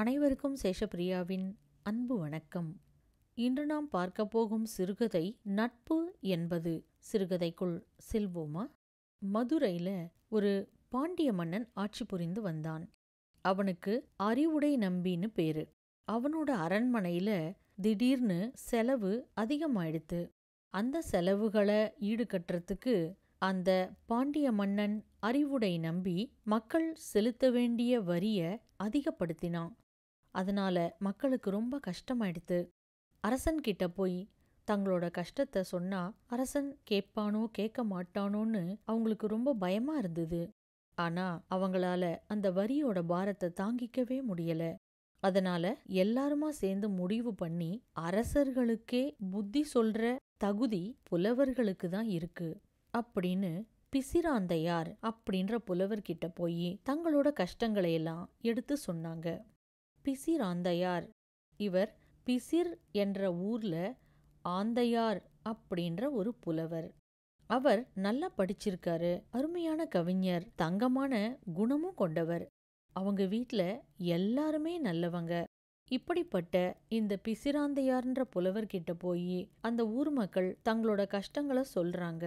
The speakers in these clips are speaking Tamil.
அனைவருக்கும் சேஷப்பிரியாவின் அன்பு வணக்கம். இன்று நாம் பார்க்க போகும் சிறுகதை நட்பு என்பது. சிறுகதைக்குள் செல்வோமா? மதுரையில ஒரு பாண்டிய மன்னன் ஆட்சி புரிந்து வந்தான். அவனுக்கு அறிவுடை நம்பின்னு பேரு. அவனோட அரண்மனையில திடீர்னு செலவு அதிகமாயிடுத்து. அந்த செலவுகளை ஈடுகட்டுறதுக்கு அந்த பாண்டிய மன்னன் அறிவுடை நம்பி மக்கள் செலுத்த வேண்டிய வரிய அதிகப்படுத்தினான். அதனால மக்களுக்கு ரொம்ப கஷ்டமாயிடுத்து. அரசன் கிட்ட போய் தங்களோட கஷ்டத்தை சொன்னா அரசன் கேட்பானோ கேட்க மாட்டானோன்னு அவங்களுக்கு ரொம்ப பயமா இருந்தது. ஆனா அவங்களால அந்த வரியோட பாரத்தை தாங்கிக்கவே முடியல. அதனால எல்லாருமா சேர்ந்து முடிவு பண்ணி அரசர்களுக்கே புத்தி சொல்ற தகுதி புலவர்களுக்கு தான் இருக்கு அப்படின்னு பிசிராந்தையார் அப்படின்ற புலவர்கிட்ட போய் தங்களோட கஷ்டங்களையெல்லாம் எடுத்து சொன்னாங்க. பிசிராந்தையார் இவர் பிசிர் என்ற ஊர்ல ஆந்தையார் அப்படின்ற ஒரு புலவர். அவர் நல்லா படிச்சிருக்காரு, அருமையான கவிஞர், தங்கமான குணமும் கொண்டவர். அவங்க வீட்ல எல்லாருமே நல்லவங்க. இப்படிப்பட்ட இந்த பிசிராந்தையார்ன்ற புலவர்கிட்ட போய் அந்த ஊர் மக்கள் தங்களோட கஷ்டங்களை சொல்றாங்க.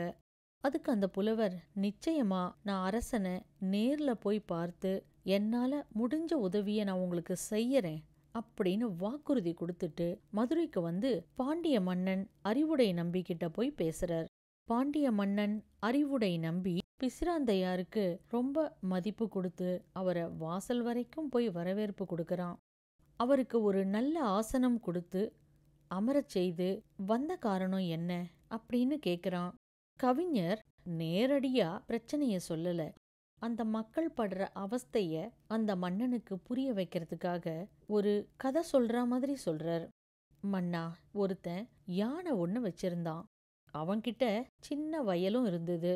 அதுக்கு அந்த புலவர், நிச்சயமா நான் அரசனை நேர்ல போய் பார்த்து என்னால முடிஞ்ச உதவியை நான் உங்களுக்கு செய்யறேன் அப்படின்னு வாக்குறுதி கொடுத்துட்டு மதுரைக்கு வந்து பாண்டிய மன்னன் அறிவுடை நம்பி கிட்ட போய் பேசுறார். பாண்டிய மன்னன் அறிவுடை நம்பி பிசிராந்தையாருக்கு ரொம்ப மதிப்பு கொடுத்து அவரை வாசல் வரைக்கும் போய் வரவேற்பு கொடுக்கறான். அவருக்கு ஒரு நல்ல ஆசனம் கொடுத்து அமரச் செய்து வந்த காரணம் என்ன அப்படின்னு கேக்குறான். கவிஞர் நேரடியா பிரச்சனைய சொல்லல. அந்த மக்கள் படுற அவஸ்தைய அந்த மன்னனுக்கு புரிய வைக்கிறதுக்காக ஒரு கதை சொல்ற மாதிரி சொல்றார். மன்னா, ஒருத்தன் யானை ஒண்ணு வச்சிருந்தான். அவன்கிட்ட சின்ன வயலும் இருந்தது.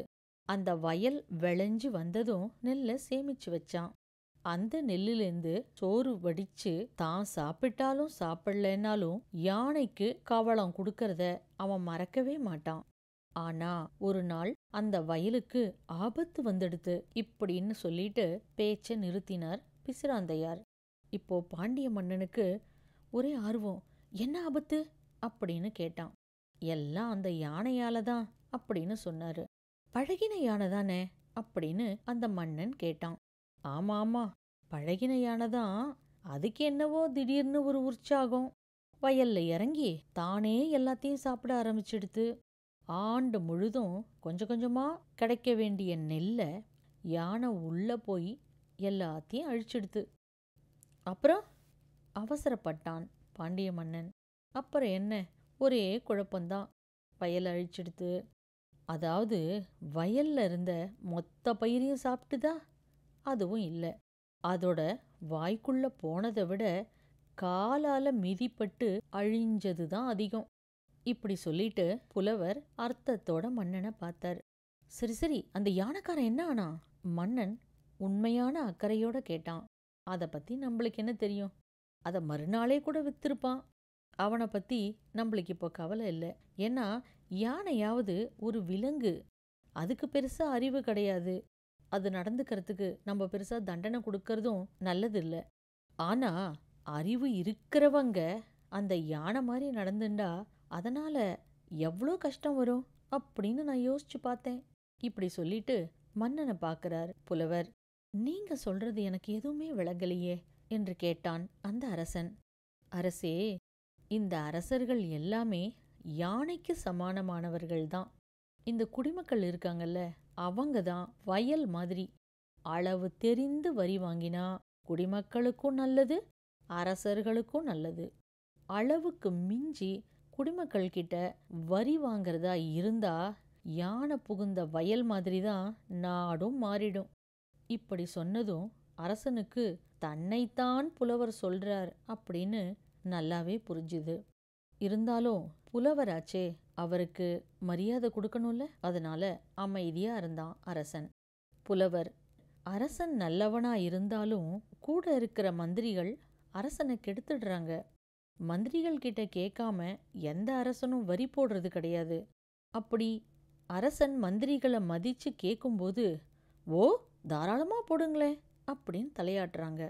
அந்த வயல் விளைஞ்சு வந்ததும் நெல்லை சேமிச்சு வச்சான். அந்த நெல்லிலேருந்து சோறு வடிச்சு தான் சாப்பிட்டாலும் சாப்பிடலனாலும் யானைக்கு கவளம் கொடுக்கறத அவன் மறக்கவே மாட்டான். ஆனா ஒரு நாள் அந்த வயலுக்கு ஆபத்து வந்துடுது இப்படின்னு சொல்லிட்டு பேச்ச நிறுத்தினார் பிசிராந்தையார். இப்போ பாண்டிய மன்னனுக்கு ஒரே ஆர்வம். என்ன ஆபத்து அப்படின்னு கேட்டான். எல்லாம் அந்த யானையால தான் அப்படின்னு சொன்னாரு. பழகின யானை தானே அப்படின்னு அந்த மன்னன் கேட்டான். ஆமா ஆமா, பழகின யானை தான். அதுக்கு என்னவோ திடீர்னு ஒரு உற்சாகம். வயல்ல இறங்கி தானே எல்லாத்தையும் சாப்பிட ஆரம்பிச்சிடுத்து. ஆண்டு முழுதும் கொஞ்சம் கொஞ்சமா கிடைக்க வேண்டிய நெல்லை யானை உள்ள போய் எல்லாத்தையும் அழிச்சிடுத்து. அப்புறம் அவசரப்பட்டான் பாண்டிய மன்னன். அப்புறம் என்ன, ஒரே குழப்பந்தான். வயல் அழிச்சிடுத்து. அதாவது வயல்ல இருந்த மொத்த பயிரையும் சாப்பிட்டுதா? அதுவும் இல்லை. அதோட வாய்க்குள்ள போனதை விட காலால மிதிப்பட்டு அழிஞ்சதுதான் அதிகம். இப்படி சொல்லிட்டு புலவர் அர்த்தத்தோட மன்னனை பார்த்தார். சரி சரி, அந்த யானைக்காரன் என்ன ஆனா? மன்னன் உண்மையான அக்கறையோட கேட்டான். அதை பத்தி நம்மளுக்கு என்ன தெரியும்? அதை மறுநாளே கூட வித்திருப்பான். அவனை பத்தி நம்மளுக்கு இப்போ கவலை இல்லை. ஏன்னா யானையாவது ஒரு விலங்கு. அதுக்கு பெருசா அறிவு கிடையாது. அது நடந்துக்கிறதுக்கு நம்ம பெருசா தண்டனை கொடுக்கறதும் நல்லது இல்லை. ஆனா அறிவு இருக்கிறவங்க அந்த யானை மாதிரி நடந்துண்டா அதனால எவ்வளோ கஷ்டம் வரும் அப்படின்னு நான் யோசிச்சு பார்த்தேன். இப்படி சொல்லிட்டு மன்னனை பார்க்கிறார் புலவர். நீங்க சொல்றது எனக்கு எதுவுமே விளங்கலையே என்று கேட்டான் அந்த அரசன். அரசே, இந்த அரசர்கள் எல்லாமே யானைக்கு சமானமானவர்கள்தான். இந்த குடிமக்கள் இருக்காங்கல்ல, அவங்க தான் வயல் மாதிரி. அளவு தெரிந்து வரி வாங்கினா குடிமக்களுக்கும் நல்லது, அரசர்களுக்கும் நல்லது. அளவுக்கு மிஞ்சி குடிமக்கள் கிட்ட வரி வாங்கறதா இருந்தா யானை புகுந்த வயல் மாதிரிதான் நாடும் மாறிடும். இப்படி சொன்னதும் அரசனுக்கு தன்னைத்தான் புலவர் சொல்றார் அப்படின்னு நல்லாவே புரிஞ்சுது. இருந்தாலும் புலவராச்சே, அவருக்கு மரியாதை கொடுக்கணும்ல. அதனால அமைதியா இருந்தான் அரசன். புலவர், அரசன் நல்லவனா இருந்தாலும் கூட இருக்கிற மந்திரிகள் அரசனை கெடுத்துடுறாங்க. மந்திரிகள் கிட்ட கேட்காம எந்த அரசனும் வரி போடுறது கிடையாது. அப்படி அரசன் மந்திரிகளை மதிச்சு கேட்கும்போது, ஓ தாராளமா போடுங்களேன் அப்படின்னு தலையாட்டுறாங்க.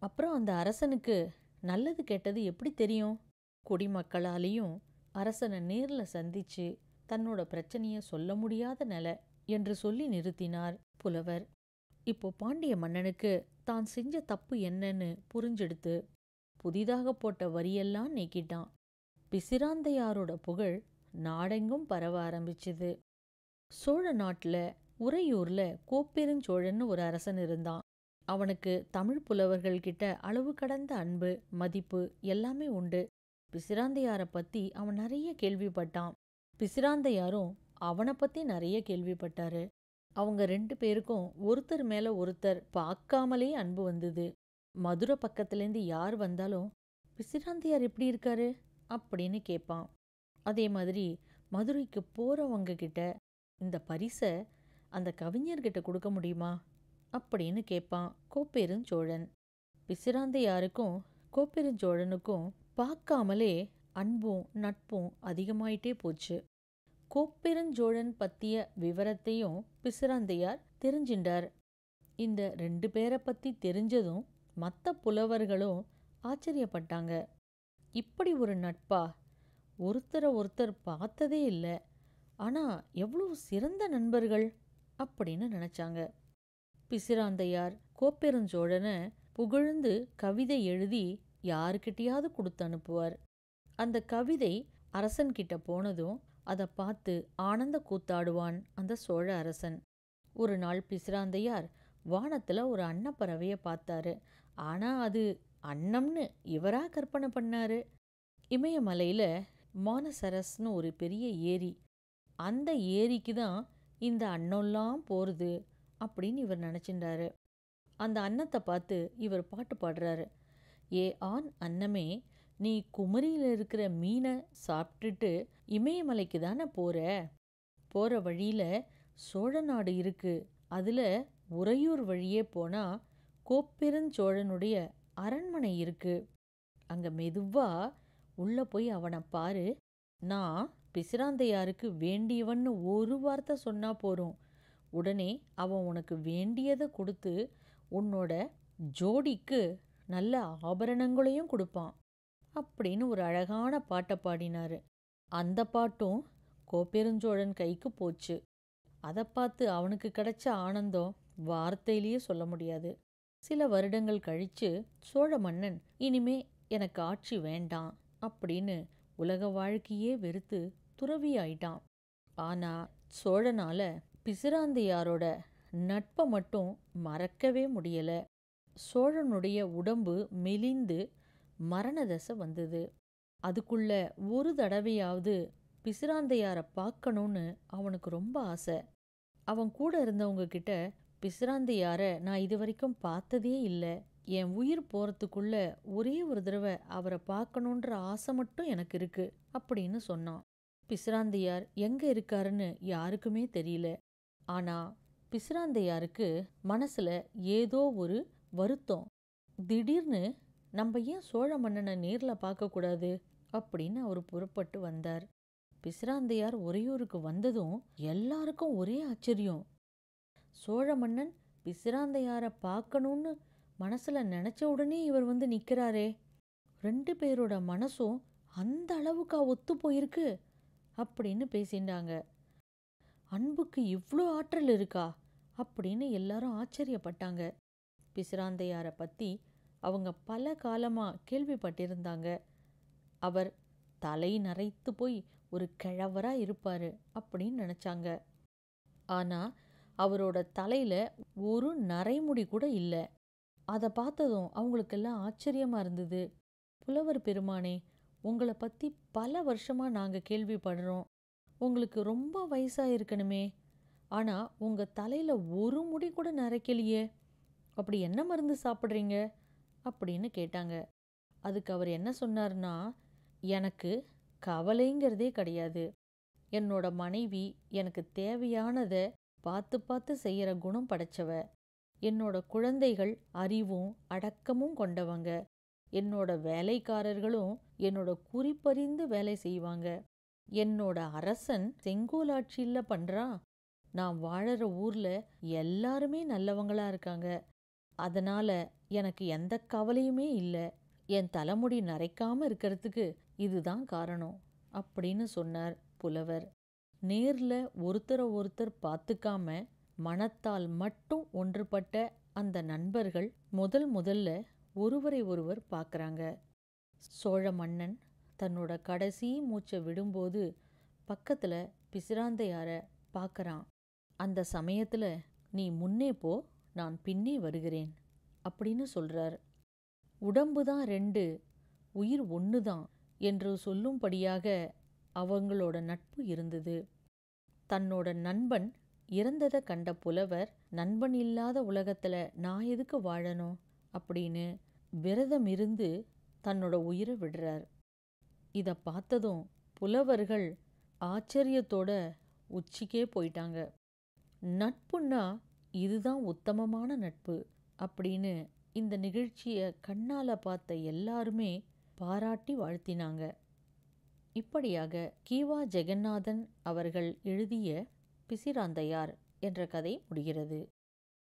அப்புறம் அந்த அரசனுக்கு நல்லது கெட்டது எப்படி தெரியும்? குடிமக்களாலேயும் அரசனை நேர்ல சந்திச்சு தன்னோட பிரச்சனைய சொல்ல முடியாத நிலை என்று சொல்லி நிறுத்தினார் புலவர். இப்போ பாண்டிய மன்னனுக்கு தான் செஞ்ச தப்பு என்னன்னு புரிஞ்செடுத்து புதிதாக போட்ட வரியெல்லாம் நீக்கிட்டான். பிசிராந்தையாரோட புகழ் நாடெங்கும் பரவ ஆரம்பிச்சுது. சோழ நாட்டுல உறையூர்ல கோப்பெருஞ்சோழன்னு ஒரு அரசன் இருந்தான். அவனுக்கு தமிழ் புலவர்கள் கிட்ட அளவு கடந்த அன்பு, மதிப்பு எல்லாமே உண்டு. பிசிராந்தையார பத்தி அவன் நிறைய கேள்விப்பட்டான். பிசிராந்தையாரும் அவனை பத்தி நிறைய கேள்விப்பட்டாரு. அவங்க 2 பேருக்கும் ஒருத்தர் மேல ஒருத்தர் பார்க்காமலே அன்பு வந்தது. மதுரை பக்கத்துலேருந்து யார் வந்தாலும் பிசிராந்தையார் எப்படி இருக்காரு அப்படின்னு கேட்பான். அதே மாதிரி மதுரைக்கு போறவங்க கிட்ட இந்த பரிசை அந்த கவிஞர்கிட்ட கொடுக்க முடியுமா அப்படின்னு கேட்பான் கோப்பெருஞ்சோழன். பிசிராந்தையாருக்கும் கோப்பெருஞ்சோழனுக்கும் பார்க்காமலே அன்பும் நட்பும் அதிகமாயிட்டே போச்சு. கோப்பெருஞ்சோழன் பத்திய விவரத்தையும் பிசிராந்தையார் தெரிஞ்சின்றார். இந்த 2 பேரை பத்தி தெரிஞ்சதும் மற்ற புலவர்களும் ஆச்சரியப்பட்டாங்க. இப்படி ஒரு நட்பா? ஒருத்தரை ஒருத்தர் பார்த்ததே இல்லை, ஆனா எவ்வளவு சிறந்த நண்பர்கள் அப்படின்னு நினைச்சாங்க. பிசிராந்தையார் கோப்பெருஞ்சோழனை புகழ்ந்து கவிதை எழுதி யாருக்கிட்டையாவது கொடுத்து அனுப்புவார். அந்த கவிதை அரசன்கிட்ட போனதும் அதை பார்த்து ஆனந்த கூத்தாடுவான் அந்த சோழ அரசன். ஒரு நாள் பிசிராந்தையார் வானத்துல ஒரு அன்னப்பறவைய பார்த்தாரு. ஆனா அது அன்னம்னு இவரா கற்பனை பண்ணாரு. இமயமலையில மானசரஸ்னு ஒரு பெரிய ஏரி, அந்த ஏரிக்கு தான் இந்த அன்னம்லாம் போறது அப்படின்னு இவர் நினைச்சின்றாரு. அந்த அன்னத்தை பார்த்து இவர் பாட்டு பாடுறாரு. ஏ ஆண் அன்னமே, நீ குமரியில இருக்கிற மீனை சாப்பிட்டுட்டு இமயமலைக்கு தானே போற வழியில சோழ நாடு இருக்கு. அதுல உறையூர் வழியே போனா கோப்பெருஞ்சோழனுடைய அரண்மனை இருக்கு. அங்க மெதுவா உள்ள போய் அவனை பாரு. நான் பிசிராந்தையாருக்கு வேண்டியவன்னு ஒரு வார்த்தை சொன்னா போறோம், உடனே அவன் உனக்கு வேண்டியதை கொடுத்து உன்னோட ஜோடிக்கு நல்ல ஆபரணங்களையும் கொடுப்பான் அப்படின்னு ஒரு அழகான பாட்டை பாடினாரு. அந்த பாட்டும் கோப்பெருஞ்சோழன் கைக்கு போச்சு. அதை பார்த்து அவனுக்கு கிடைச்ச ஆனந்தம் வார்த்தையிலேயே சொல்ல முடியாது. சில வருடங்கள் கழிச்சு சோழ மன்னன் இனிமே எனக்கு ஆட்சி வேண்டாம் அப்படின்னு உலக வாழ்க்கையே வெறுத்து துறவி ஆயிட்டான். ஆனா சோழனால பிசிராந்தையாரோட நட்பை மட்டும் மறக்கவே முடியல. சோழனுடைய உடம்பு மெலிந்து மரண தசை வந்தது. அதுக்குள்ள ஒரு தடவையாவது பிசிராந்தையார பார்க்கணும்னு அவனுக்கு ரொம்ப ஆசை. அவன் கூட இருந்தவங்க கிட்ட பிசிராந்தையார நான் இது வரைக்கும் பார்த்ததே இல்லை, என் உயிர் போறதுக்குள்ள ஒரே ஒரு தடவை அவரை பார்க்கணுன்ற ஆசை மட்டும் எனக்கு இருக்கு அப்படின்னு சொன்னான். பிசிராந்தையார் எங்க இருக்காருன்னு யாருக்குமே தெரியல. ஆனா பிசிராந்தையாருக்கு மனசுல ஏதோ ஒரு வருத்தம். திடீர்னு நம்ம ஏன் சோழ மன்னனை நேர்ல பார்க்கக்கூடாது அப்படின்னு அவர் புறப்பட்டு வந்தார். பிசிராந்தையார் உறையூருக்கு வந்ததும் எல்லாருக்கும் ஒரே ஆச்சரியம். சோழ மன்னன் பிசிராந்தையார பார்க்கணும்னு மனசுல நினைச்ச உடனே இவர் வந்து நிக்கிறாரே, 2 பேரோட மனசும் அந்த அளவுக்கா ஒத்து போயிருக்கு அப்படின்னு பேசிண்டாங்க. அன்புக்கு இவ்ளோ ஆற்றல் இருக்கா அப்படின்னு எல்லாரும் ஆச்சரியப்பட்டாங்க. பிசிராந்தையார பத்தி அவங்க பல காலமா கேள்விப்பட்டிருந்தாங்க. அவர் தலை நரைத்து போய் ஒரு கிழவரா இருப்பாரு அப்படின்னு நினைச்சாங்க. ஆனா அவரோட தலையில ஒரு நரைமுடி கூட இல்லை. அதை பார்த்ததும் அவங்களுக்கெல்லாம் ஆச்சரியமா இருந்தது. புலவர் பெருமானே, உங்களை பத்தி பல வருஷமா நாங்க கேள்விப்படுறோம். உங்களுக்கு ரொம்ப வயசா இருக்கணுமே, ஆனா உங்க தலையில ஒரு முடி கூட நரைக்கலையே, அப்படி என்ன மருந்து சாப்பிட்றீங்க அப்படின்னு கேட்டாங்க. அதுக்கு அவர் என்ன சொன்னார்னா, எனக்கு கவலைங்கிறதே கிடையாது. என்னோட மனைவி எனக்கு தேவையானதை பார்த்து பார்த்து செய்யற குணம் படைச்சவ. என்னோட குழந்தைகள் அறிவும் அடக்கமும் கொண்டவங்க. என்னோட வேலைக்காரர்களும் என்னோட குறிப்பறிந்து வேலை செய்வாங்க. என்னோட அரசன் செங்கோலாட்சியில பண்றான். நான் வாழற ஊர்ல எல்லாருமே நல்லவங்களா இருக்காங்க. அதனால எனக்கு எந்த கவலையுமே இல்லை. என் தலைமுடி நரைக்காம இருக்கிறதுக்கு இதுதான் காரணம் அப்படின்னு சொன்னார் புலவர். நேர்ல ஒருத்தரை ஒருத்தர் பார்த்துக்காம மனத்தால் மட்டும் ஒன்றுபட்ட அந்த நண்பர்கள் முதல்ல ஒருவரை ஒருவர் பார்க்கறாங்க. சோழ மன்னன் தன்னோட கடைசி மூச்சை விடும்போது பக்கத்துல பிசிராந்தையார பார்க்கறான். அந்த சமயத்துல, நீ முன்னே போ, நான் பின்னே வருகிறேன் அப்படின்னு சொல்றார். உடம்புதான் ரெண்டு, உயிர் ஒன்னுதான் என்று சொல்லும்படியாக அவங்களோட நட்பு இருந்தது. தன்னோட நண்பன் இறந்ததை கண்ட புலவர், நண்பன் இல்லாத உலகத்துல நான் எதுக்கு வாழணும் அப்படின்னு விரதம் இருந்து தன்னோட உயிரை விடுறார். இதை பார்த்ததும் புலவர்கள் ஆச்சரியத்தோட உச்சிக்கே போயிட்டாங்க. நட்புன்னா இதுதான் உத்தமமான நட்பு அப்படின்னு இந்த நிகழ்ச்சியை கண்ணால பார்த்த எல்லாருமே பாராட்டி வாழ்த்தினாங்க. இப்படியாக கீவா ஜெகநாதன் அவர்கள் எழுதிய பிசிராந்தையார் என்ற கதை முடிகிறது.